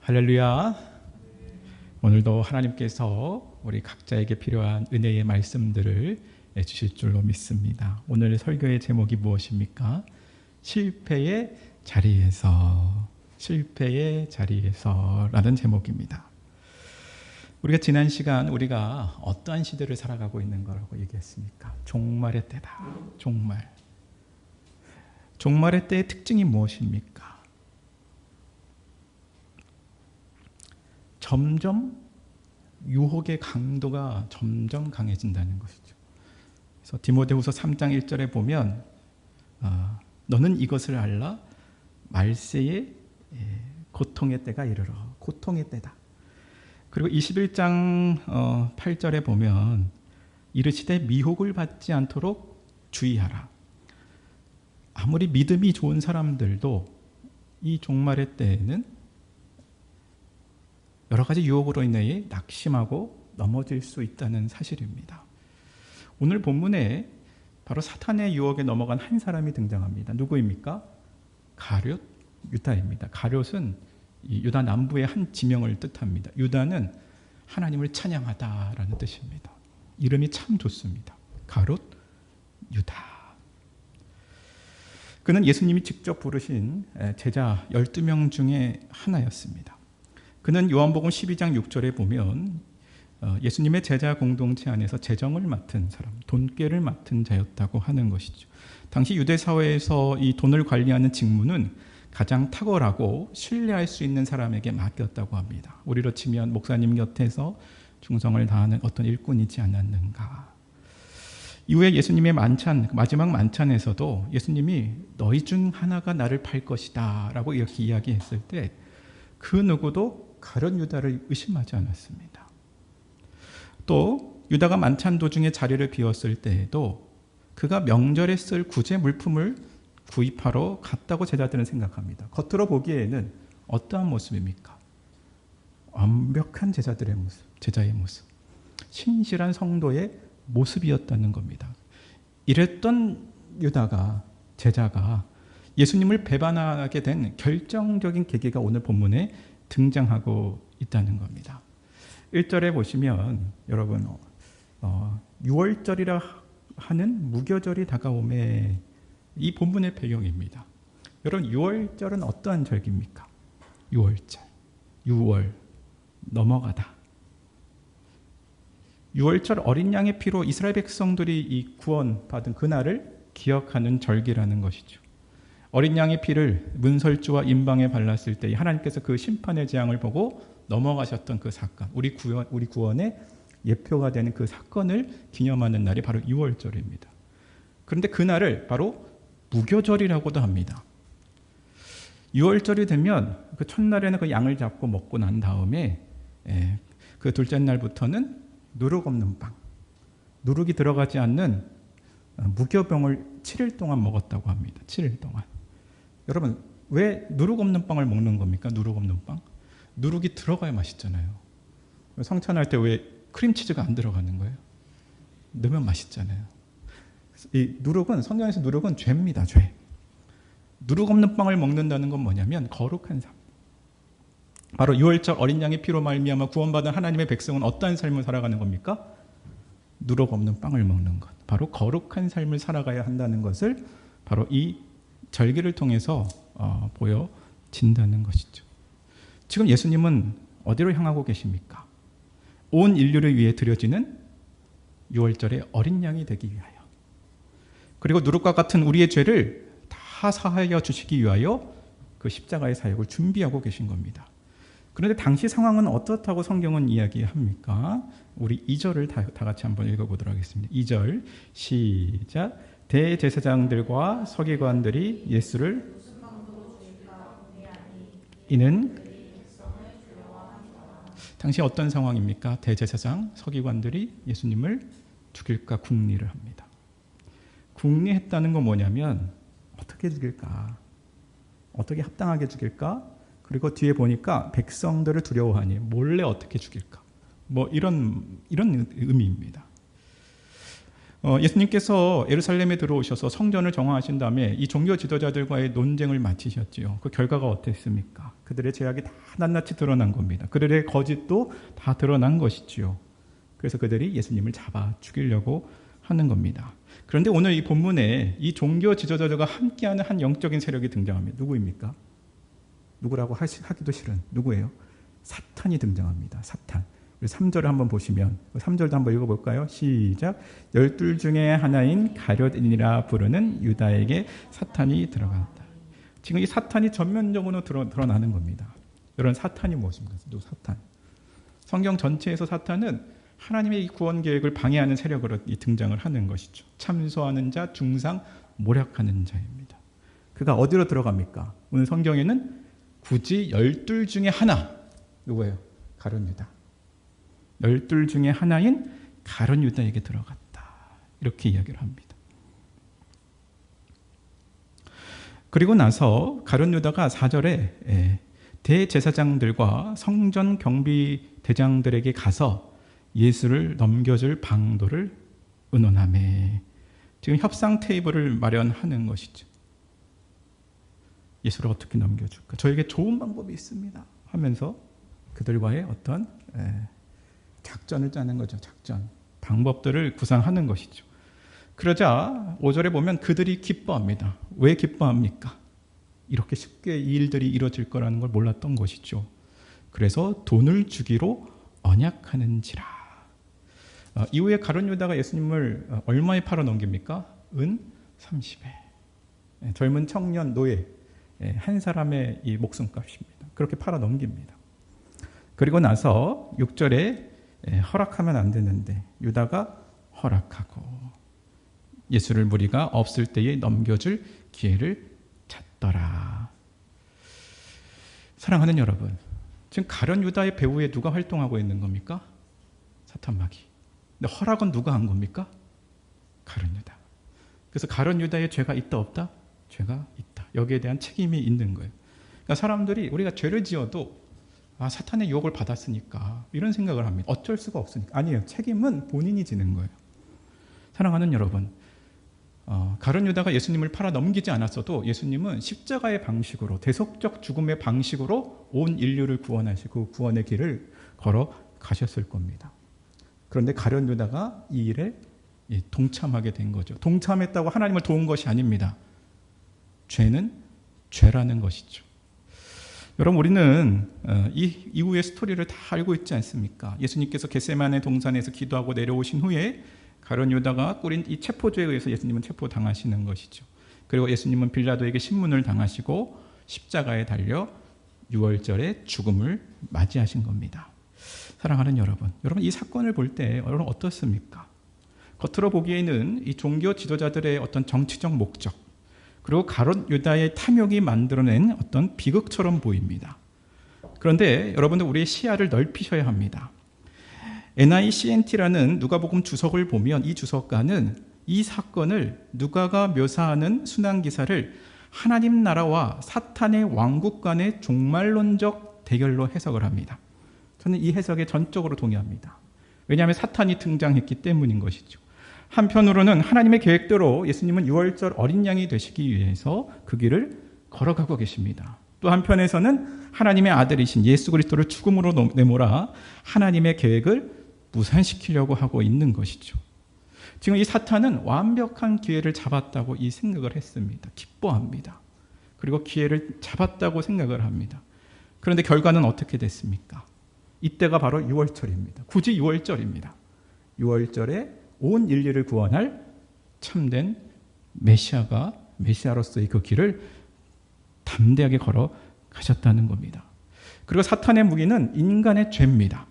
할렐루야. 오늘도 하나님께서 우리 각자에게 필요한 은혜의 말씀들을 주실 줄로 믿습니다. 오늘 설교의 제목이 무엇입니까? 실패의 자리에서 라는 제목입니다. 우리가 지난 시간 우리가 어떠한 시대를 살아가고 있는 거라고 얘기했습니까? 종말의 때다. 종말의 때의 특징이 무엇입니까? 점점 유혹의 강도가 점점 강해진다는 것이죠. 그래서 디모데후서 3장 1절에 보면 너는 이것을 알라 말세의 고통의 때가 이르러. 고통의 때다. 그리고 21장 8절에 보면 이르시되 미혹을 받지 않도록 주의하라. 아무리 믿음이 좋은 사람들도 이 종말의 때에는 여러 가지 유혹으로 인해 낙심하고 넘어질 수 있다는 사실입니다. 오늘 본문에 바로 사탄의 유혹에 넘어간 한 사람이 등장합니다. 누구입니까? 가룟 유다입니다. 가룟은 유다 남부의 한 지명을 뜻합니다. 유다는 하나님을 찬양하다라는 뜻입니다. 이름이 참 좋습니다. 가룟 유다. 그는 예수님이 직접 부르신 제자 12명 중에 하나였습니다. 그는 요한복음 12장 6절에 보면 예수님의 제자 공동체 안에서 재정을 맡은 사람, 돈꾀를 맡은 자였다고 하는 것이죠. 당시 유대 사회에서 이 돈을 관리하는 직무는 가장 탁월하고 신뢰할 수 있는 사람에게 맡겼다고 합니다. 우리로 치면 목사님 곁에서 충성을 다하는 어떤 일꾼이지 않았는가. 이후에 예수님의 만찬, 마지막 만찬에서도 예수님이 너희 중 하나가 나를 팔 것이다 라고 이렇게 이야기했을 때 그 누구도 가룟 유다를 의심하지 않았습니다. 또 유다가 만찬 도중에 자리를 비웠을 때에도 그가 명절에 쓸 구제 물품을 구입하러 갔다고 제자들은 생각합니다. 겉으로 보기에는 어떠한 모습입니까? 완벽한 제자들의 모습, 제자의 모습, 신실한 성도의 모습이었다는 겁니다. 이랬던 유다가, 제자가 예수님을 배반하게 된 결정적인 계기가 오늘 본문에 등장하고 있다는 겁니다. 1절에 보시면 여러분 6월절이라 하는 무교절이 다가오매 이 본문의 배경입니다. 여러분 6월절은 어떠한 절기입니까? 6월절, 6월 넘어가다. 6월절 어린 양의 피로 이스라엘 백성들이 이 구원받은 그날을 기억하는 절기라는 것이죠. 어린 양의 피를 문설주와 임방에 발랐을 때 하나님께서 그 심판의 재앙을 보고 넘어가셨던 그 사건, 우리 구원의 예표가 되는 그 사건을 기념하는 날이 바로 6월절입니다. 그런데 그날을 바로 무교절이라고도 합니다. 6월절이 되면 그 첫날에는 그 양을 잡고 먹고 난 다음에 그 둘째 날부터는 누룩 없는 빵, 누룩이 들어가지 않는 무교병을 7일 동안 먹었다고 합니다. 7일 동안. 여러분 왜 누룩 없는 빵을 먹는 겁니까? 누룩 없는 빵? 누룩이 들어가야 맛있잖아요. 성찬할 때 왜 크림치즈가 안 들어가는 거예요? 넣으면 맛있잖아요. 이 누룩은, 성경에서 누룩은 죄입니다. 죄. 누룩 없는 빵을 먹는다는 건 뭐냐면 거룩한 삶. 바로 6월절 어린 양의 피로 말미암아 구원받은 하나님의 백성은 어떠한 삶을 살아가는 겁니까? 누룩 없는 빵을 먹는 것. 바로 거룩한 삶을 살아가야 한다는 것을 바로 이 절기를 통해서 보여진다는 것이죠. 지금 예수님은 어디로 향하고 계십니까? 온 인류를 위해 드려지는 6월절의 어린 양이 되기 위하여, 그리고 누룩과 같은 우리의 죄를 다 사하여 주시기 위하여 그 십자가의 사역을 준비하고 계신 겁니다. 그런데 당시 상황은 어떻다고 성경은 이야기합니까? 우리 2절을 다 같이 한번 읽어보도록 하겠습니다. 2절 시작. 대제사장들과 서기관들이 예수를 이는 당시 어떤 상황입니까? 대제사장, 서기관들이 예수님을 죽일까 궁리를 합니다. 궁리했다는 건 뭐냐면 어떻게 죽일까? 어떻게 합당하게 죽일까? 그리고 뒤에 보니까 백성들을 두려워하니 몰래 어떻게 죽일까? 뭐 이런 의미입니다. 예수님께서 예루살렘에 들어오셔서 성전을 정화하신 다음에 이 종교 지도자들과의 논쟁을 마치셨지요. 그 결과가 어땠습니까? 그들의 죄악이 다 낱낱이 드러난 겁니다. 그들의 거짓도 다 드러난 것이지요. 그래서 그들이 예수님을 잡아 죽이려고 하는 겁니다. 그런데 오늘 이 본문에 이 종교 지도자들과 함께하는 한 영적인 세력이 등장합니다. 누구입니까? 누구라고 하기도 싫은 누구예요? 사탄이 등장합니다. 사탄. 3절을 한번 보시면 3절도 한번 읽어볼까요? 시작. 12 중에 하나인 가룟이라 부르는 유다에게 사탄이 들어간다. 지금 이 사탄이 전면적으로 드러나는 겁니다. 이런 사탄이 무엇입니까? 또 사탄. 성경 전체에서 사탄은 하나님의 이 구원 계획을 방해하는 세력으로 등장을 하는 것이죠. 참소하는 자, 중상, 모략하는 자입니다. 그가 어디로 들어갑니까? 오늘 성경에는 굳이 12 중에 하나. 누구예요? 가룟 유다. 12 중에 하나인 가룟 유다에게 들어갔다. 이렇게 이야기를 합니다. 그리고 나서 가룟 유다가 4절에 대제사장들과 성전 경비 대장들에게 가서 예수를 넘겨줄 방도를 의논하매, 지금 협상 테이블을 마련하는 것이죠. 예수를 어떻게 넘겨줄까? 저에게 좋은 방법이 있습니다 하면서 그들과의 어떤 작전을 짜는 거죠. 작전. 방법들을 구상하는 것이죠. 그러자 5절에 보면 그들이 기뻐합니다. 왜 기뻐합니까? 이렇게 쉽게 이 일들이 이루어질 거라는 걸 몰랐던 것이죠. 그래서 돈을 주기로 언약하는지라. 이후에 가룟 유다가 예수님을 얼마에 팔아 넘깁니까? 은 30에. 젊은 청년 노예 한 사람의 이 목숨값입니다. 그렇게 팔아 넘깁니다. 그리고 나서 6절에 허락하면 안 되는데 유다가 허락하고 예수를 무리가 없을 때에 넘겨줄 기회를 찾더라. 사랑하는 여러분, 지금 가룟 유다의 배후에 누가 활동하고 있는 겁니까? 사탄마귀. 근데 허락은 누가 한 겁니까? 가룟 유다. 그래서 가룟 유다의 죄가 있다 없다? 죄가 있다. 여기에 대한 책임이 있는 거예요. 그러니까 사람들이 우리가 죄를 지어도 사탄의 유혹을 받았으니까 이런 생각을 합니다. 어쩔 수가 없으니까. 아니에요. 책임은 본인이 지는 거예요. 사랑하는 여러분, 가룟 유다가 예수님을 팔아 넘기지 않았어도 예수님은 십자가의 방식으로, 대속적 죽음의 방식으로 온 인류를 구원하시고 구원의 길을 걸어 가셨을 겁니다. 그런데 가룟 유다가 이 일에 동참하게 된 거죠. 동참했다고 하나님을 도운 것이 아닙니다. 죄는 죄라는 것이죠. 여러분, 우리는 이 이후의 스토리를 다 알고 있지 않습니까? 예수님께서 겟세마네 동산에서 기도하고 내려오신 후에 가룟 유다가 꾸린 이 체포죄에 의해서 예수님은 체포당하시는 것이죠. 그리고 예수님은 빌라도에게 신문을 당하시고 십자가에 달려 6월절에 죽음을 맞이하신 겁니다. 사랑하는 여러분 이 사건을 볼 때 여러분 어떻습니까? 겉으로 보기에는 이 종교 지도자들의 어떤 정치적 목적, 그리고 가룟 유다의 탐욕이 만들어낸 어떤 비극처럼 보입니다. 그런데 여러분들 우리의 시야를 넓히셔야 합니다. NICNT라는 누가복음 주석을 보면 이 주석가는 이 사건을 누가가 묘사하는 순환기사를 하나님 나라와 사탄의 왕국 간의 종말론적 대결로 해석을 합니다. 저는 이 해석에 전적으로 동의합니다. 왜냐하면 사탄이 등장했기 때문인 것이죠. 한편으로는 하나님의 계획대로 예수님은 6월절 어린 양이 되시기 위해서 그 길을 걸어가고 계십니다. 또 한편에서는 하나님의 아들이신 예수 그리스도를 죽음으로 내몰아 하나님의 계획을 무산시키려고 하고 있는 것이죠. 지금 이 사탄은 완벽한 기회를 잡았다고 이 생각을 했습니다. 기뻐합니다. 그리고 기회를 잡았다고 생각을 합니다. 그런데 결과는 어떻게 됐습니까? 이때가 바로 6월절입니다. 굳이 6월절입니다. 6월절에 온 인류를 구원할 참된 메시아로서의 그 길을 담대하게 걸어가셨다는 겁니다. 그리고 사탄의 무기는 인간의 죄입니다.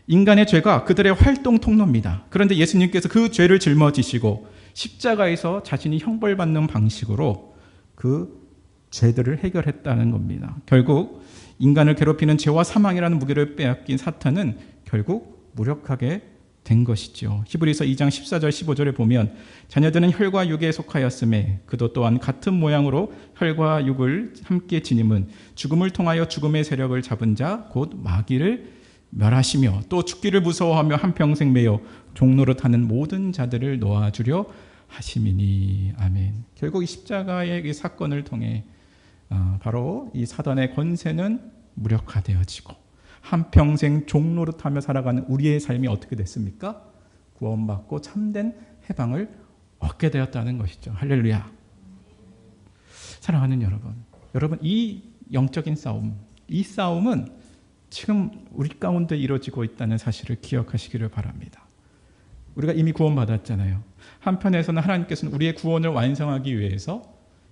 인간의 죄가 그들의 활동 통로입니다. 그런데 예수님께서 그 죄를 짊어지시고 십자가에서 자신이 형벌받는 방식으로 그 죄들을 해결했다는 겁니다. 결국 인간을 괴롭히는 죄와 사망이라는 무기를 빼앗긴 사탄은 결국 무력하게 된 것이죠. 히브리서 2장 14절 15절에 보면 자녀들은 혈과 육에 속하였음에 그도 또한 같은 모양으로 혈과 육을 함께 지님은 죽음을 통하여 죽음의 세력을 잡은 자 곧 마귀를 멸하시며 또 죽기를 무서워하며 한평생 매여 종노릇하는 모든 자들을 놓아주려 하심이니. 아멘. 결국 이 십자가의 이 사건을 통해 바로 이 사단의 권세는 무력화되어지고 한평생 종노릇하며 살아가는 우리의 삶이 어떻게 됐습니까? 구원받고 참된 해방을 얻게 되었다는 것이죠. 할렐루야. 사랑하는 여러분, 이 영적인 싸움, 이 싸움은 지금 우리 가운데 이루어지고 있다는 사실을 기억하시기를 바랍니다. 우리가 이미 구원받았잖아요. 한편에서는 하나님께서는 우리의 구원을 완성하기 위해서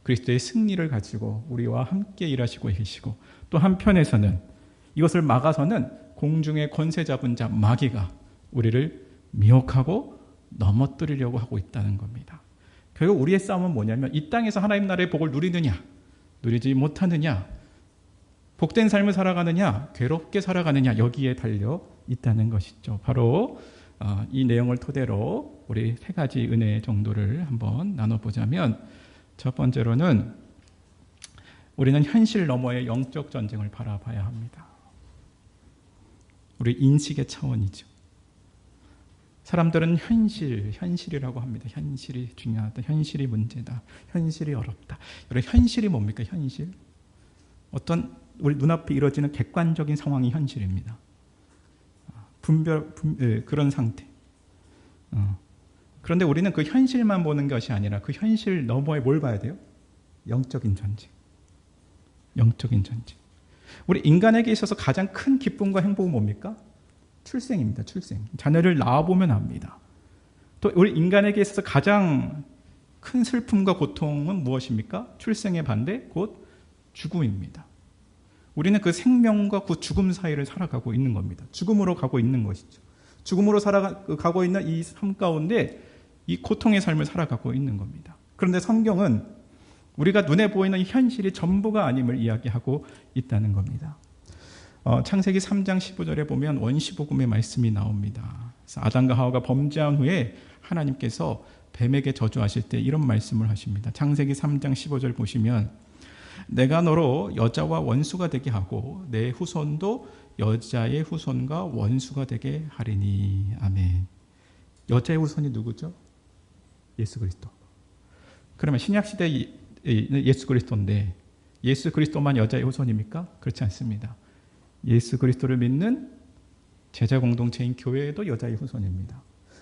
그리스도의 승리를 가지고 우리와 함께 일하시고 계시고, 또 한편에서는 이것을 막아서는 공중의 권세 잡은 자 마귀가 우리를 미혹하고 넘어뜨리려고 하고 있다는 겁니다. 결국 우리의 싸움은 뭐냐면 이 땅에서 하나님 나라의 복을 누리느냐 누리지 못하느냐, 복된 삶을 살아가느냐 괴롭게 살아가느냐, 여기에 달려 있다는 것이죠. 바로 이 내용을 토대로 우리 세 가지 은혜 정도를 한번 나눠보자면, 첫 번째로는 우리는 현실 너머의 영적 전쟁을 바라봐야 합니다. 우리 인식의 차원이죠. 사람들은 현실이라고 합니다. 현실이 중요하다. 현실이 문제다. 현실이 어렵다. 여러분, 현실이 뭡니까? 현실? 어떤 우리 눈앞에 이루어지는 객관적인 상황이 현실입니다. 그런 상태. 그런데 우리는 그 현실만 보는 것이 아니라 그 현실 너머에 뭘 봐야 돼요? 영적인 전쟁. 영적인 전쟁. 우리 인간에게 있어서 가장 큰 기쁨과 행복은 뭡니까? 출생입니다. 출생. 자녀를 낳아보면 압니다. 또 우리 인간에게 있어서 가장 큰 슬픔과 고통은 무엇입니까? 출생의 반대, 곧 죽음입니다. 우리는 그 생명과 그 죽음 사이를 살아가고 있는 겁니다. 죽음으로 가고 있는 것이죠. 죽음으로 가고 있는 이 삶 가운데 이 고통의 삶을 살아가고 있는 겁니다. 그런데 성경은 우리가 눈에 보이는 현실이 전부가 아님을 이야기하고 있다는 겁니다. 창세기 3장 15절에 보면 원시복음의 말씀이 나옵니다. 그래서 아담과 하와가 범죄한 후에 하나님께서 뱀에게 저주하실 때 이런 말씀을 하십니다. 창세기 3장 15절 보시면, 내가 너로 여자와 원수가 되게 하고 내 후손도 여자의 후손과 원수가 되게 하리니. 아멘. 여자의 후손이 누구죠? 예수 그리스도. 그러면 신약시대 예수 그리스도인데 예수 그리스도만 여자의 후손입니까? 그렇지 않습니다. 예수 그리스도를 믿는 제자 공동체인 교회도 여자의 후손입니다.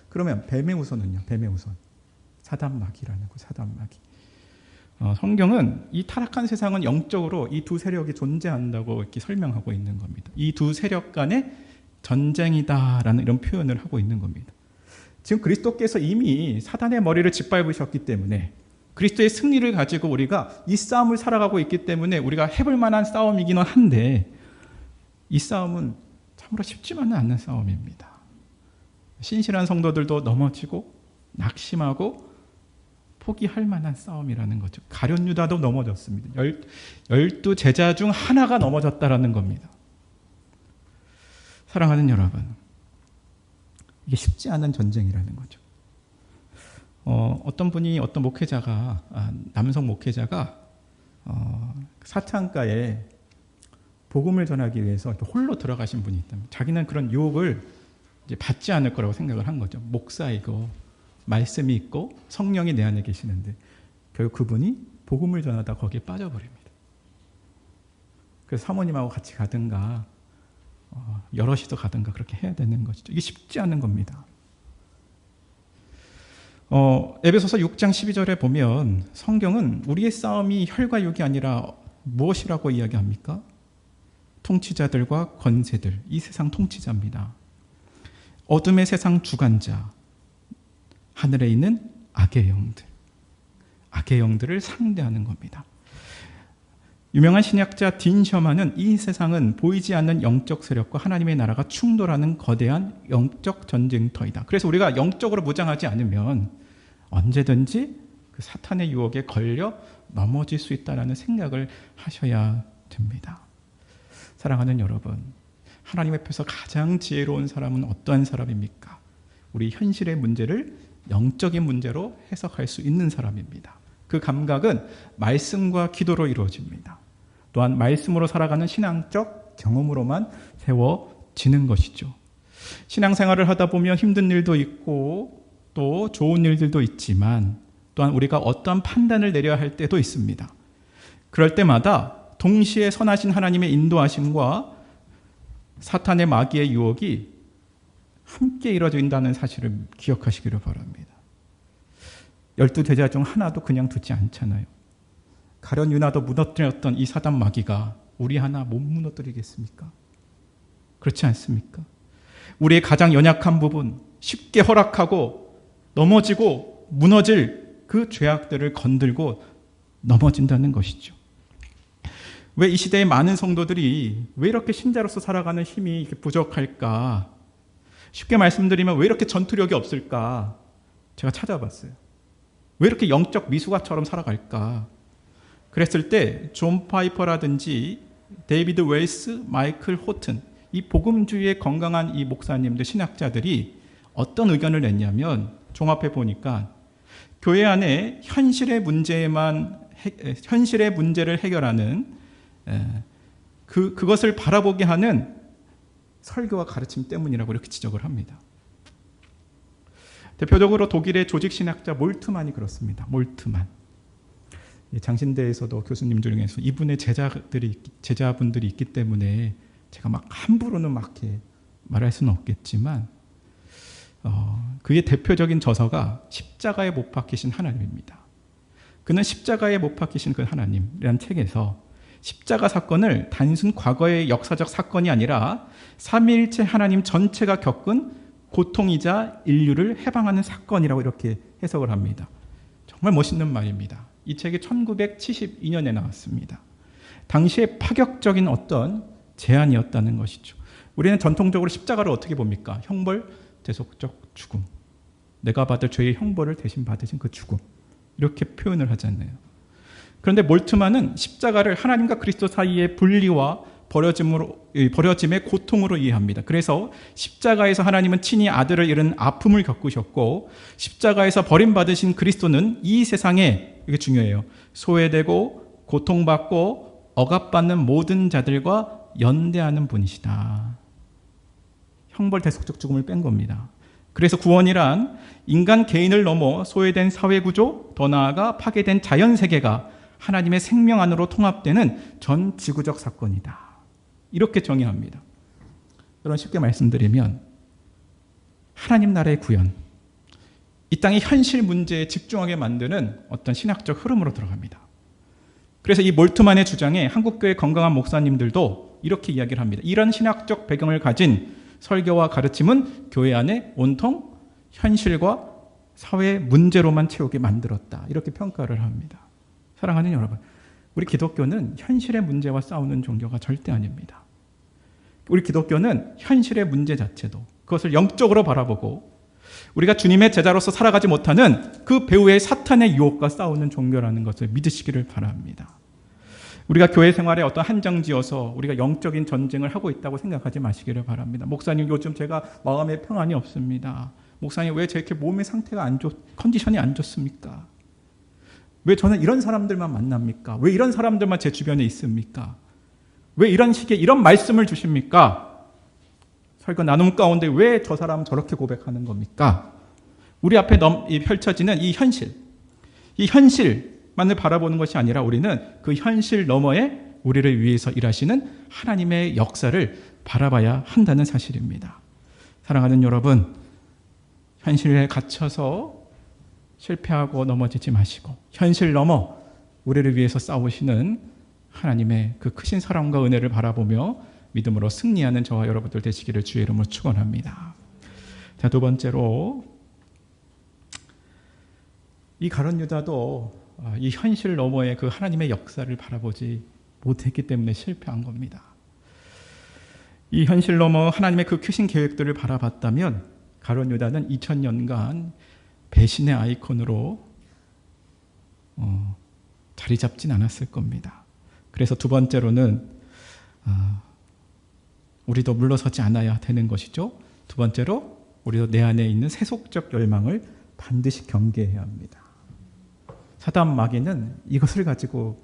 그러면 뱀의 후손은요? 뱀의 후손. 사단마귀라는 거, 사단마귀. 성경은 이 타락한 세상은 영적으로 이 두 세력이 존재한다고 이렇게 설명하고 있는 겁니다. 이 두 세력 간의 전쟁이다라는 이런 표현을 하고 있는 겁니다. 지금 그리스도께서 이미 사단의 머리를 짓밟으셨기 때문에, 그리스도의 승리를 가지고 우리가 이 싸움을 살아가고 있기 때문에 우리가 해볼 만한 싸움이기는 한데, 이 싸움은 참으로 쉽지만은 않는 싸움입니다. 신실한 성도들도 넘어지고 낙심하고 포기할 만한 싸움이라는 거죠. 가룟 유다도 넘어졌습니다. 12 제자 중 하나가 넘어졌다라는 겁니다. 사랑하는 여러분, 이게 쉽지 않은 전쟁이라는 거죠. 어떤 목회자가, 남성 목회자가 사창가에 복음을 전하기 위해서 홀로 들어가신 분이 있답니다. 자기는 그런 유혹을 이제 받지 않을 거라고 생각을 한 거죠. 목사이고 말씀이 있고 성령이 내 안에 계시는데, 결국 그분이 복음을 전하다 거기에 빠져버립니다. 그래서 사모님하고 같이 가든가 여럿이서 가든가 그렇게 해야 되는 것이죠. 이게 쉽지 않은 겁니다. 에베소서 6장 12절에 보면 성경은 우리의 싸움이 혈과 육이 아니라 무엇이라고 이야기합니까? 통치자들과 권세들, 이 세상 통치자입니다. 어둠의 세상 주관자, 하늘에 있는 악의 영들을 상대하는 겁니다. 유명한 신학자 딘 셔만은 이 세상은 보이지 않는 영적 세력과 하나님의 나라가 충돌하는 거대한 영적 전쟁터이다. 그래서 우리가 영적으로 무장하지 않으면 언제든지 그 사탄의 유혹에 걸려 넘어질 수 있다는 생각을 하셔야 됩니다. 사랑하는 여러분, 하나님 앞에서 가장 지혜로운 사람은 어떠한 사람입니까? 우리 현실의 문제를 영적인 문제로 해석할 수 있는 사람입니다. 그 감각은 말씀과 기도로 이루어집니다. 또한 말씀으로 살아가는 신앙적 경험으로만 세워집니다. 무너지는 것이죠. 신앙생활을 하다 보면 힘든 일도 있고 또 좋은 일들도 있지만 또한 우리가 어떠한 판단을 내려야 할 때도 있습니다. 그럴 때마다 동시에 선하신 하나님의 인도하심과 사탄의 마귀의 유혹이 함께 이루어진다는 사실을 기억하시기를 바랍니다. 12제자 중 하나도 그냥 두지 않잖아요. 가룟 유다도 무너뜨렸던 이 사단 마귀가 우리 하나 못 무너뜨리겠습니까? 그렇지 않습니까? 우리의 가장 연약한 부분, 쉽게 허락하고 넘어지고 무너질 그 죄악들을 건들고 넘어진다는 것이죠. 왜 이 시대의 많은 성도들이 왜 이렇게 신자로서 살아가는 힘이 이렇게 부족할까? 쉽게 말씀드리면 왜 이렇게 전투력이 없을까? 제가 찾아봤어요. 왜 이렇게 영적 미숙아처럼 살아갈까? 그랬을 때 존 파이퍼라든지 데이비드 웨이스, 마이클 호튼, 이 복음주의의 건강한 이 목사님들, 신학자들이 어떤 의견을 냈냐면 종합해 보니까 교회 안에 현실의 문제를 해결하는 그것을 바라보게 하는 설교와 가르침 때문이라고 이렇게 지적을 합니다. 대표적으로 독일의 조직신학자 몰트만이 그렇습니다. 몰트만. 장신대에서도 교수님 중에서 이분의 제자분들이 있기 때문에 제가 막 함부로는 막 이렇게 말할 수는 없겠지만 그의 대표적인 저서가 십자가에 못 박히신 하나님입니다. 그는 십자가에 못 박히신 그 하나님이라는 책에서 십자가 사건을 단순 과거의 역사적 사건이 아니라 삼위일체 하나님 전체가 겪은 고통이자 인류를 해방하는 사건이라고 이렇게 해석을 합니다. 정말 멋있는 말입니다. 이 책이 1972년에 나왔습니다. 당시에 파격적인 어떤 제안이었다는 것이죠. 우리는 전통적으로 십자가를 어떻게 봅니까? 형벌, 대속적 죽음. 내가 받을 죄의 형벌을 대신 받으신 그 죽음. 이렇게 표현을 하잖아요. 그런데 몰트만은 십자가를 하나님과 그리스도 사이의 분리와 버려짐의 고통으로 이해합니다. 그래서 십자가에서 하나님은 친히 아들을 잃은 아픔을 겪으셨고 십자가에서 버림받으신 그리스도는 이 세상에, 이게 중요해요, 소외되고 고통받고 억압받는 모든 자들과 연대하는 분이시다. 형벌 대속적 죽음을 뺀 겁니다. 그래서 구원이란 인간 개인을 넘어 소외된 사회구조, 더 나아가 파괴된 자연세계가 하나님의 생명 안으로 통합되는 전 지구적 사건이다. 이렇게 정의합니다. 여러분, 쉽게 말씀드리면 하나님 나라의 구현, 이 땅의 현실 문제에 집중하게 만드는 어떤 신학적 흐름으로 들어갑니다. 그래서 이 몰트만의 주장에 한국교회 건강한 목사님들도 이렇게 이야기를 합니다. 이런 신학적 배경을 가진 설교와 가르침은 교회 안에 온통 현실과 사회 문제로만 채우게 만들었다. 이렇게 평가를 합니다. 사랑하는 여러분, 우리 기독교는 현실의 문제와 싸우는 종교가 절대 아닙니다. 우리 기독교는 현실의 문제 자체도 그것을 영적으로 바라보고 우리가 주님의 제자로서 살아가지 못하는 그 배후의 사탄의 유혹과 싸우는 종교라는 것을 믿으시기를 바랍니다. 우리가 교회 생활에 어떤 한정지어서 우리가 영적인 전쟁을 하고 있다고 생각하지 마시기를 바랍니다. 목사님, 요즘 제가 마음의 평안이 없습니다. 목사님, 왜 제 이렇게 몸의 상태가 컨디션이 안 좋습니까? 왜 저는 이런 사람들만 만납니까? 왜 이런 사람들만 제 주변에 있습니까? 왜 이런 식의 이런 말씀을 주십니까? 설교 나눔 가운데 왜 저 사람 저렇게 고백하는 겁니까? 우리 앞에 펼쳐지는 이 현실만을 바라보는 것이 아니라 우리는 그 현실 너머에 우리를 위해서 일하시는 하나님의 역사를 바라봐야 한다는 사실입니다. 사랑하는 여러분, 현실에 갇혀서 실패하고 넘어지지 마시고 현실 넘어 우리를 위해서 싸우시는 하나님의 그 크신 사랑과 은혜를 바라보며 믿음으로 승리하는 저와 여러분들 되시기를 주의 이름으로 축원합니다. 자, 두 번째로 이 가룟 유다도 이 현실 너머의 그 하나님의 역사를 바라보지 못했기 때문에 실패한 겁니다. 이 현실 너머 하나님의 그 크신 계획들을 바라봤다면 가룟 유다는 2000년간 배신의 아이콘으로 자리 잡진 않았을 겁니다. 그래서 두 번째로는 우리도 물러서지 않아야 되는 것이죠. 두 번째로 우리도 내 안에 있는 세속적 열망을 반드시 경계해야 합니다. 사단 마귀는 이것을 가지고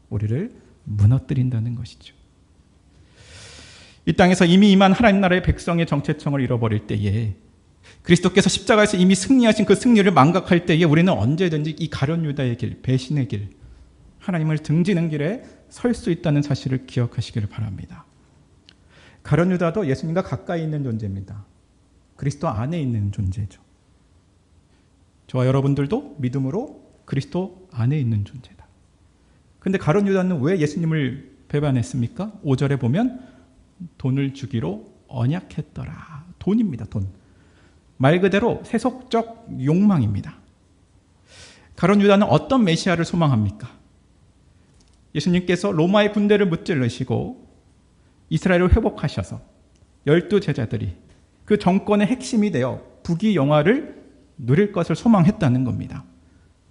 우리를 무너뜨린다는 것이죠. 이 땅에서 이미 임한 하나님 나라의 백성의 정체성을 잃어버릴 때에, 그리스도께서 십자가에서 이미 승리하신 그 승리를 망각할 때에 우리는 언제든지 이 가룟 유다의 길, 배신의 길, 하나님을 등지는 길에 설 수 있다는 사실을 기억하시기를 바랍니다. 가룟 유다도 예수님과 가까이 있는 존재입니다. 그리스도 안에 있는 존재죠. 저와 여러분들도 믿음으로 그리스도 안에 있는 존재다. 근데 가룟 유다는 왜 예수님을 배반했습니까? 5절에 보면 돈을 주기로 언약했더라. 돈입니다. 돈. 말 그대로 세속적 욕망입니다. 가룟 유다는 어떤 메시아를 소망합니까? 예수님께서 로마의 군대를 무찌르시고 이스라엘을 회복하셔서 12제자들이 그 정권의 핵심이 되어 부귀영화를 누릴 것을 소망했다는 겁니다.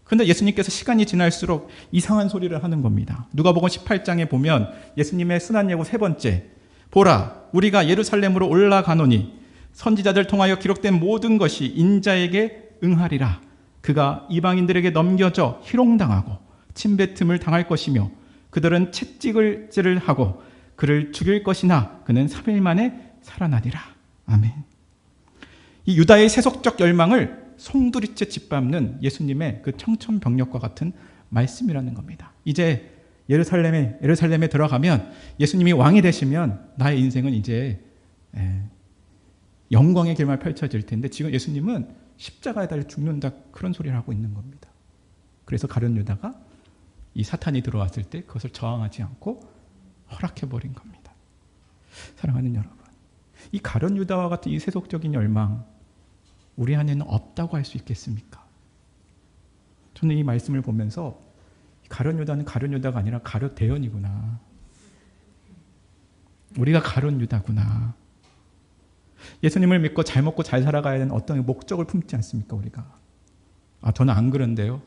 그런데 예수님께서 시간이 지날수록 이상한 소리를 하는 겁니다. 누가복음 18장에 보면 예수님의 순환 예고 세 번째, 보라, 우리가 예루살렘으로 올라가노니 선지자들 통하여 기록된 모든 것이 인자에게 응하리라. 그가 이방인들에게 넘겨져 희롱당하고 침뱉음을 당할 것이며 그들은 채찍질을 하고 그를 죽일 것이나 그는 3일 만에 살아나리라. 아멘. 이 유다의 세속적 열망을 송두리째 짓밟는 예수님의 그 청천벽력과 같은 말씀이라는 겁니다. 이제 예루살렘에 들어가면 예수님이 왕이 되시면 나의 인생은 이제 영광의 길만 펼쳐질 텐데 지금 예수님은 십자가에 달려 죽는다, 그런 소리를 하고 있는 겁니다. 그래서 가룟 유다가 이 사탄이 들어왔을 때 그것을 저항하지 않고 허락해버린 겁니다. 사랑하는 여러분, 이 가룟 유다와 같은 이 세속적인 열망 우리 안에는 없다고 할 수 있겠습니까? 저는 이 말씀을 보면서 가룟 유다는 가룟 유다가 아니라 가룟 대연이구나. 우리가 가룟 유다구나. 예수님을 믿고 잘 먹고 잘 살아가야 되는 어떤 목적을 품지 않습니까, 우리가? 저는 안 그런데요.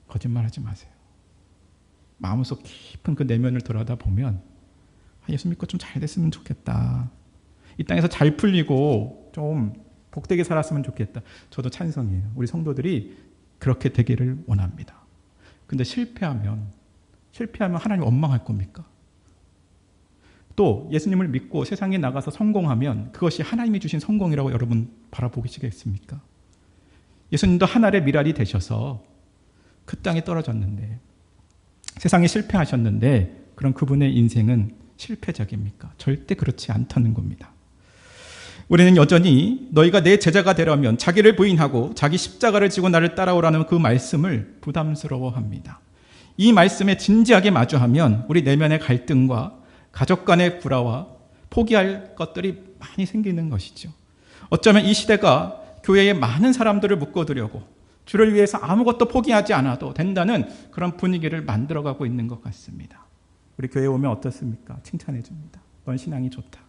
거짓말하지 마세요. 마음속 깊은 그 내면을 들여다보면 예수 믿고 좀 잘 됐으면 좋겠다. 이 땅에서 잘 풀리고 좀 복되게 살았으면 좋겠다. 저도 찬성이에요. 우리 성도들이 그렇게 되기를 원합니다. 근데 실패하면 하나님 원망할 겁니까? 또 예수님을 믿고 세상에 나가서 성공하면 그것이 하나님이 주신 성공이라고 여러분 바라보시겠습니까? 예수님도 하늘의 미랄이 되셔서 그 땅에 떨어졌는데 세상에 실패하셨는데 그럼 그분의 인생은 실패작입니까? 절대 그렇지 않다는 겁니다. 우리는 여전히 너희가 내 제자가 되려면 자기를 부인하고 자기 십자가를 지고 나를 따라오라는 그 말씀을 부담스러워합니다. 이 말씀에 진지하게 마주하면 우리 내면의 갈등과 가족 간의 불화와 포기할 것들이 많이 생기는 것이죠. 어쩌면 이 시대가 교회에 많은 사람들을 묶어두려고 주를 위해서 아무것도 포기하지 않아도 된다는 그런 분위기를 만들어가고 있는 것 같습니다. 우리 교회에 오면 어떻습니까? 칭찬해 줍니다. 넌 신앙이 좋다.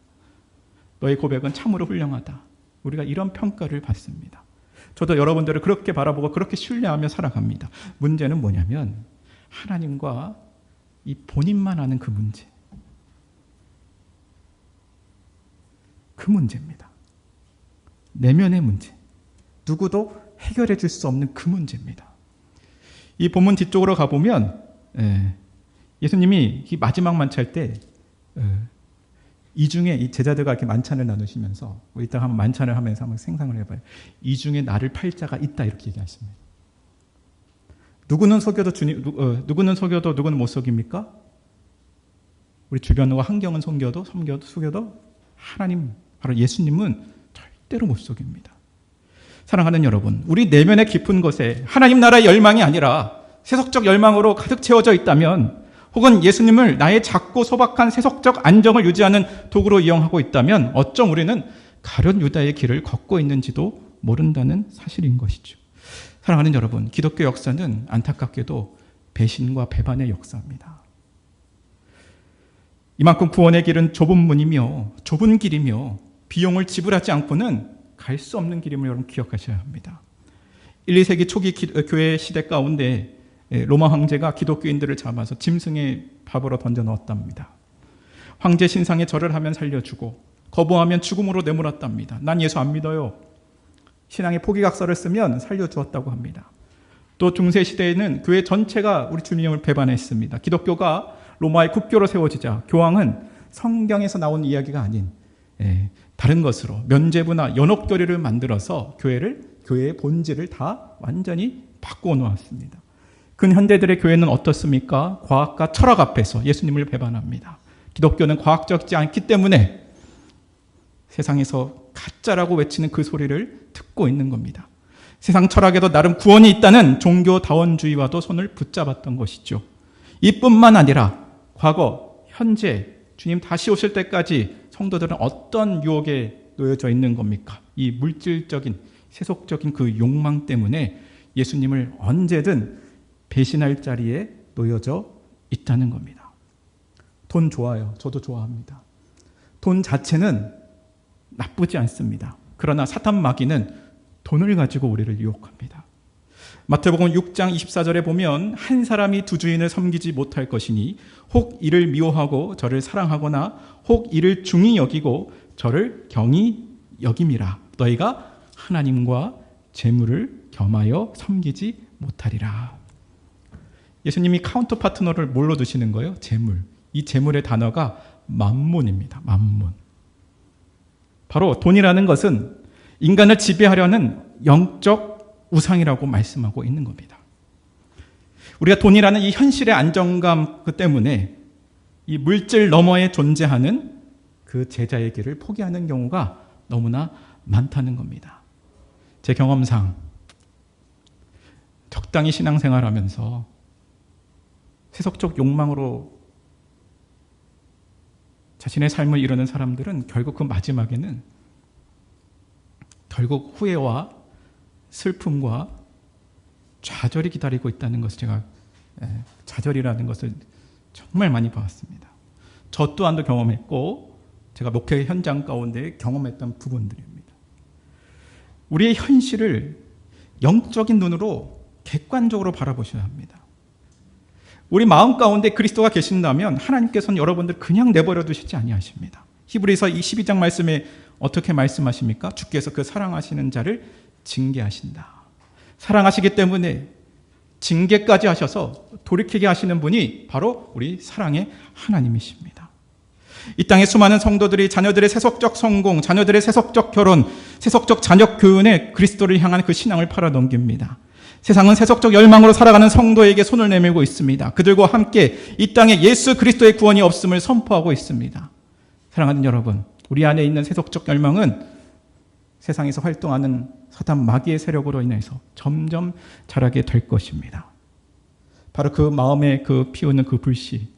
너의 고백은 참으로 훌륭하다. 우리가 이런 평가를 받습니다. 저도 여러분들을 그렇게 바라보고 그렇게 신뢰하며 살아갑니다. 문제는 뭐냐면 하나님과 이 본인만 아는 그 문제. 그 문제입니다. 내면의 문제. 누구도 해결해 줄 수 없는 그 문제입니다. 이 본문 뒤쪽으로 가보면 예수님이 이 마지막 만찬 때 이 중에 이 제자들과 이렇게 만찬을 나누시면서 이따가 한번 만찬을 하면서 한번 생각을 해봐요. 이 중에 나를 팔 자가 있다 이렇게 얘기하십니다. 누구는 속여도 누구는 못 속입니까? 우리 주변과 환경은 속여도 하나님, 바로 예수님은 절대로 못 속입니다. 사랑하는 여러분, 우리 내면의 깊은 곳에 하나님 나라의 열망이 아니라 세속적 열망으로 가득 채워져 있다면, 혹은 예수님을 나의 작고 소박한 세속적 안정을 유지하는 도구로 이용하고 있다면 어쩜 우리는 가룟 유다의 길을 걷고 있는지도 모른다는 사실인 것이죠. 사랑하는 여러분, 기독교 역사는 안타깝게도 배신과 배반의 역사입니다. 이만큼 구원의 길은 좁은 문이며 좁은 길이며 비용을 지불하지 않고는 갈 수 없는 길임을 여러분 기억하셔야 합니다. 1, 2세기 초기 교회 시대 가운데 로마 황제가 기독교인들을 잡아서 짐승의 밥으로 던져 넣었답니다. 황제 신상에 절을 하면 살려주고 거부하면 죽음으로 내몰았답니다. 난 예수 안 믿어요. 신앙의 포기각서를 쓰면 살려주었다고 합니다. 또 중세 시대에는 교회 전체가 우리 주님을 배반했습니다. 기독교가 로마의 국교로 세워지자 교황은 성경에서 나온 이야기가 아닌 다른 것으로 면죄부나 연옥교리를 만들어서 교회의 본질을 다 완전히 바꾸어 놓았습니다. 근현대들의 교회는 어떻습니까? 과학과 철학 앞에서 예수님을 배반합니다. 기독교는 과학적이지 않기 때문에 세상에서 가짜라고 외치는 그 소리를 듣고 있는 겁니다. 세상 철학에도 나름 구원이 있다는 종교다원주의와도 손을 붙잡았던 것이죠. 이뿐만 아니라 과거, 현재 주님 다시 오실 때까지 성도들은 어떤 유혹에 놓여져 있는 겁니까? 이 물질적인, 세속적인 그 욕망 때문에 예수님을 언제든 배신할 자리에 놓여져 있다는 겁니다. 돈 좋아요. 저도 좋아합니다. 돈 자체는 나쁘지 않습니다. 그러나 사탄 마귀는 돈을 가지고 우리를 유혹합니다. 마태복음 6장 24절에 보면 한 사람이 두 주인을 섬기지 못할 것이니 혹 이를 미워하고 저를 사랑하거나 혹 이를 중히 여기고 저를 경히 여김이라. 너희가 하나님과 재물을 겸하여 섬기지 못하리라. 예수님이 카운터 파트너를 뭘로 두시는 거예요? 재물. 이 재물의 단어가 만몬입니다. 만몬. 바로 돈이라는 것은 인간을 지배하려는 영적 우상이라고 말씀하고 있는 겁니다. 우리가 돈이라는 이 현실의 안정감 그 때문에 이 물질 너머에 존재하는 그 제자의 길을 포기하는 경우가 너무나 많다는 겁니다. 제 경험상 적당히 신앙생활하면서 세속적 욕망으로 자신의 삶을 이루는 사람들은 결국 그 마지막에는 결국 후회와 슬픔과 좌절이 기다리고 있다는 것을 제가 좌절이라는 것을 정말 많이 보았습니다. 저 또한도 경험했고 제가 목회 현장 가운데 경험했던 부분들입니다. 우리의 현실을 영적인 눈으로 객관적으로 바라보셔야 합니다. 우리 마음 가운데 그리스도가 계신다면 하나님께서는 여러분들 그냥 내버려 두시지 아니하십니다. 히브리서 12장 말씀에 어떻게 말씀하십니까? 주께서 그 사랑하시는 자를 징계하신다. 사랑하시기 때문에 징계까지 하셔서 돌이키게 하시는 분이 바로 우리 사랑의 하나님이십니다. 이 땅의 수많은 성도들이 자녀들의 세속적 성공, 자녀들의 세속적 결혼, 세속적 자녀 교훈에 그리스도를 향한 그 신앙을 팔아넘깁니다. 세상은 세속적 열망으로 살아가는 성도에게 손을 내밀고 있습니다. 그들과 함께 이 땅에 예수 그리스도의 구원이 없음을 선포하고 있습니다. 사랑하는 여러분, 우리 안에 있는 세속적 열망은 세상에서 활동하는 사탄 마귀의 세력으로 인해서 점점 자라게 될 것입니다. 바로 그 마음에 그 피우는 그 불씨,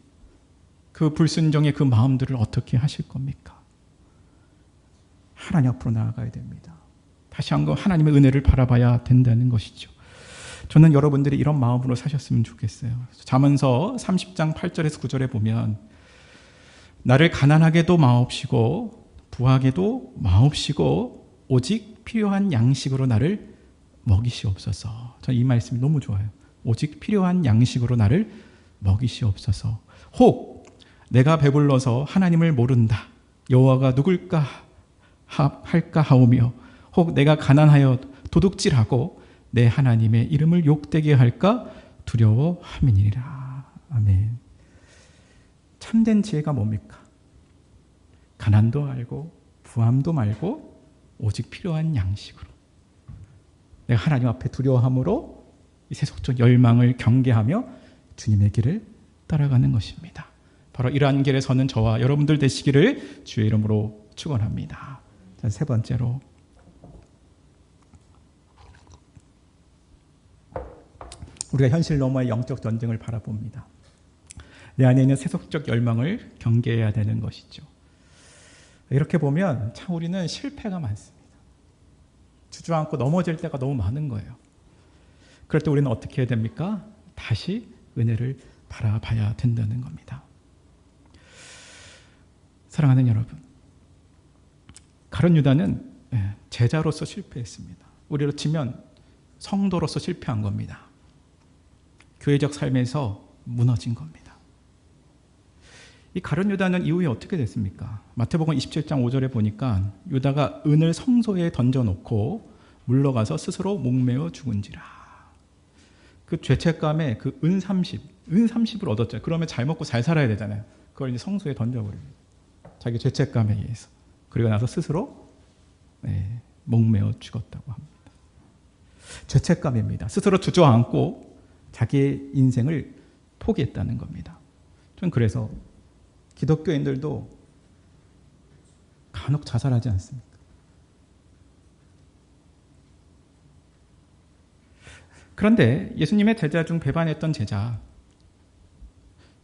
그 불순종의 그 마음들을 어떻게 하실 겁니까? 하나님 앞으로 나아가야 됩니다. 다시 한번 하나님의 은혜를 바라봐야 된다는 것이죠. 저는 여러분들이 이런 마음으로 사셨으면 좋겠어요. 잠언서 30장 8절에서 9절에 보면 나를 가난하게도 마옵시고 부하게도 마옵시고 오직 필요한 양식으로 나를 먹이시옵소서. 저는 이 말씀이 너무 좋아요. 오직 필요한 양식으로 나를 먹이시옵소서. 혹 내가 배불러서 하나님을 모른다. 여호와가 누굴까 할까 하오며 혹 내가 가난하여 도둑질하고 내 하나님의 이름을 욕되게 할까 두려워함이니라. 아멘. 참된 지혜가 뭡니까? 가난도 알고 부함도 말고 오직 필요한 양식으로 내가 하나님 앞에 두려워함으로 이 세속적 열망을 경계하며 주님의 길을 따라가는 것입니다. 바로 이러한 길에 서는 저와 여러분들 되시기를 주의 이름으로 축원합니다. 자, 세 번째로 우리가 현실 너머의 영적 전쟁을 바라봅니다. 내 안에 있는 세속적 열망을 경계해야 되는 것이죠. 이렇게 보면 참 우리는 실패가 많습니다. 주저앉고 넘어질 때가 너무 많은 거예요. 그럴 때 우리는 어떻게 해야 됩니까? 다시 은혜를 바라봐야 된다는 겁니다. 사랑하는 여러분, 가룟 유다는 제자로서 실패했습니다. 우리로 치면 성도로서 실패한 겁니다. 교회적 삶에서 무너진 겁니다. 이 가룟 유다는 이후에 어떻게 됐습니까? 마태복음 27장 5절에 보니까 유다가 은을 성소에 던져놓고 물러가서 스스로 목매어 죽은지라. 그 죄책감에 은 30을 얻었죠. 그러면 잘 먹고 잘 살아야 되잖아요. 그걸 이제 성소에 던져버립니다. 자기 죄책감에 의해서. 그리고 나서 스스로 목매어 죽었다고 합니다. 죄책감입니다. 스스로 주저앉고 자기의 인생을 포기했다는 겁니다. 전 그래서 기독교인들도 간혹 자살하지 않습니까? 그런데 예수님의 제자 중 배반했던 제자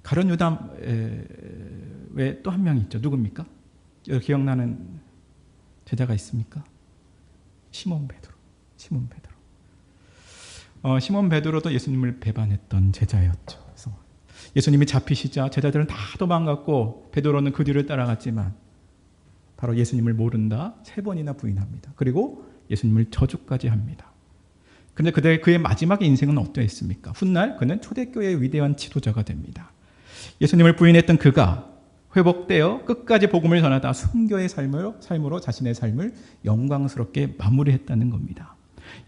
가룟 유다 외에 또 한 명이 있죠. 누굽니까? 기억나는 제자가 있습니까? 시몬 베드로. 시몬 베드로도 예수님을 배반했던 제자였죠. 그래서 예수님이 잡히시자 제자들은 다 도망갔고 베드로는 그 뒤를 따라갔지만 바로 예수님을 모른다 3번이나 부인합니다. 그리고 예수님을 저주까지 합니다. 그런데 그의 마지막 인생은 어떠했습니까? 훗날 그는 초대교회의 위대한 지도자가 됩니다. 예수님을 부인했던 그가 회복되어 끝까지 복음을 전하다 순교의 삶으로 자신의 삶을 영광스럽게 마무리했다는 겁니다.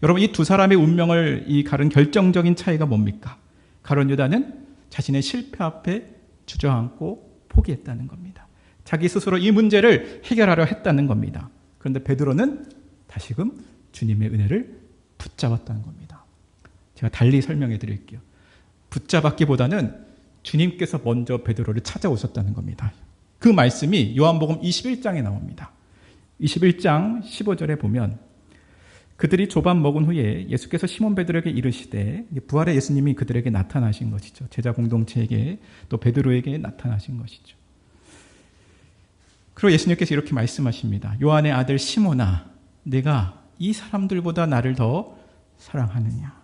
여러분, 이 두 사람의 운명을 가른 결정적인 차이가 뭡니까? 가룟 유다는 자신의 실패 앞에 주저앉고 포기했다는 겁니다. 자기 스스로 이 문제를 해결하려 했다는 겁니다. 그런데 베드로는 다시금 주님의 은혜를 붙잡았다는 겁니다. 제가 달리 설명해 드릴게요. 붙잡았기보다는 주님께서 먼저 베드로를 찾아오셨다는 겁니다. 그 말씀이 요한복음 21장에 나옵니다. 21장 15절에 보면 그들이 조반 먹은 후에 예수께서 시몬 베드로에게 이르시되, 부활의 예수님이 그들에게 나타나신 것이죠. 제자 공동체에게 또 베드로에게 나타나신 것이죠. 그리고 예수님께서 이렇게 말씀하십니다. 요한의 아들 시몬아, 내가 이 사람들보다 나를 더 사랑하느냐?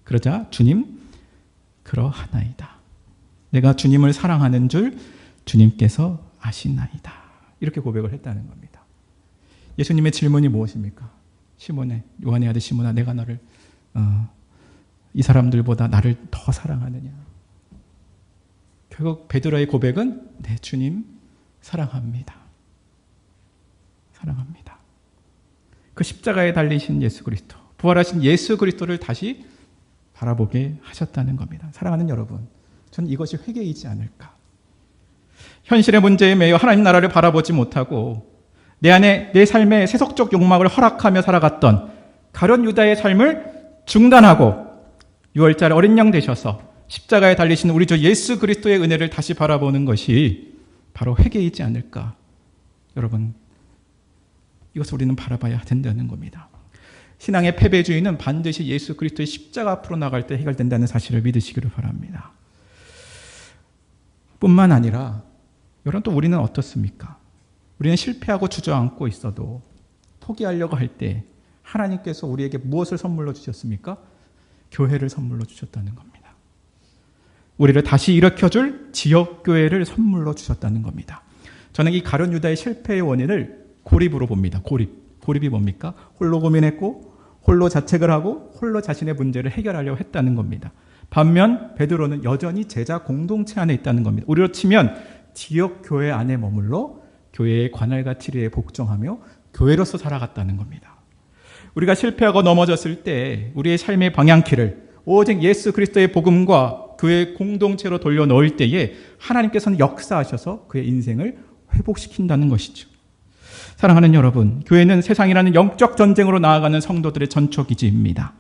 그러자 주님, 그러하나이다. 내가 주님을 사랑하는 줄 주님께서 아시나이다. 이렇게 고백을 했다는 겁니다. 예수님의 질문이 무엇입니까? 시몬의, 요한의 아들 시몬아, 내가 너를 이 사람들보다 나를 더 사랑하느냐? 결국 베드로의 고백은 네, 주님 사랑합니다. 그 십자가에 달리신 예수 그리스도, 부활하신 예수 그리스도를 다시 바라보게 하셨다는 겁니다. 사랑하는 여러분, 저는 이것이 회개이지 않을까. 현실의 문제에 매여 하나님 나라를 바라보지 못하고 내 안에 내 삶의 세속적 욕망을 허락하며 살아갔던 가룟 유다의 삶을 중단하고 6월절 어린 양 되셔서 십자가에 달리신 우리 주 예수 그리스도의 은혜를 다시 바라보는 것이 바로 회개이지 않을까. 여러분, 이것을 우리는 바라봐야 된다는 겁니다. 신앙의 패배주의는 반드시 예수 그리스도의 십자가 앞으로 나갈 때 해결된다는 사실을 믿으시기를 바랍니다. 뿐만 아니라 여러분, 또 우리는 어떻습니까? 우리는 실패하고 주저앉고 있어도 포기하려고 할 때 하나님께서 우리에게 무엇을 선물로 주셨습니까? 교회를 선물로 주셨다는 겁니다. 우리를 다시 일으켜줄 지역교회를 선물로 주셨다는 겁니다. 저는 이 가룟 유다의 실패의 원인을 고립으로 봅니다. 고립이 뭡니까? 홀로 고민했고 홀로 자책을 하고 홀로 자신의 문제를 해결하려고 했다는 겁니다. 반면 베드로는 여전히 제자 공동체 안에 있다는 겁니다. 우리로 치면 지역교회 안에 머물러 교회의 관할가치리에 복종하며 교회로서 살아갔다는 겁니다. 우리가 실패하고 넘어졌을 때 우리의 삶의 방향키를 오직 예수 그리스도의 복음과 교회의 공동체로 돌려놓을 때에 하나님께서는 역사하셔서 그의 인생을 회복시킨다는 것이죠. 사랑하는 여러분, 교회는 세상이라는 영적 전쟁으로 나아가는 성도들의 전초기지입니다.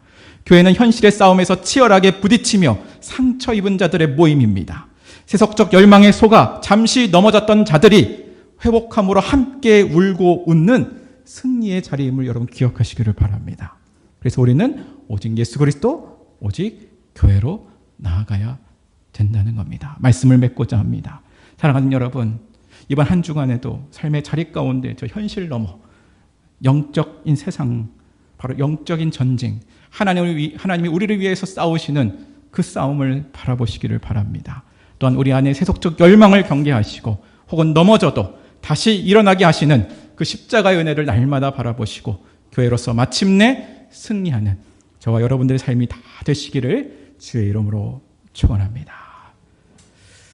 교회는 현실의 싸움에서 치열하게 부딪히며 상처 입은 자들의 모임입니다. 세속적 열망에 속아 잠시 넘어졌던 자들이 회복함으로 함께 울고 웃는 승리의 자리임을 여러분 기억하시기를 바랍니다. 그래서 우리는 오직 예수 그리스도, 오직 교회로 나아가야 된다는 겁니다. 말씀을 맺고자 합니다. 사랑하는 여러분, 이번 한 주간에도 삶의 자리 가운데 저 현실 넘어 영적인 세상, 바로 영적인 전쟁, 하나님이 우리를 위해서 싸우시는 그 싸움을 바라보시기를 바랍니다. 또한 우리 안에 세속적 열망을 경계하시고 혹은 넘어져도 다시 일어나게 하시는 그 십자가의 은혜를 날마다 바라보시고 교회로서 마침내 승리하는 저와 여러분들의 삶이 다 되시기를 주의 이름으로 축원합니다.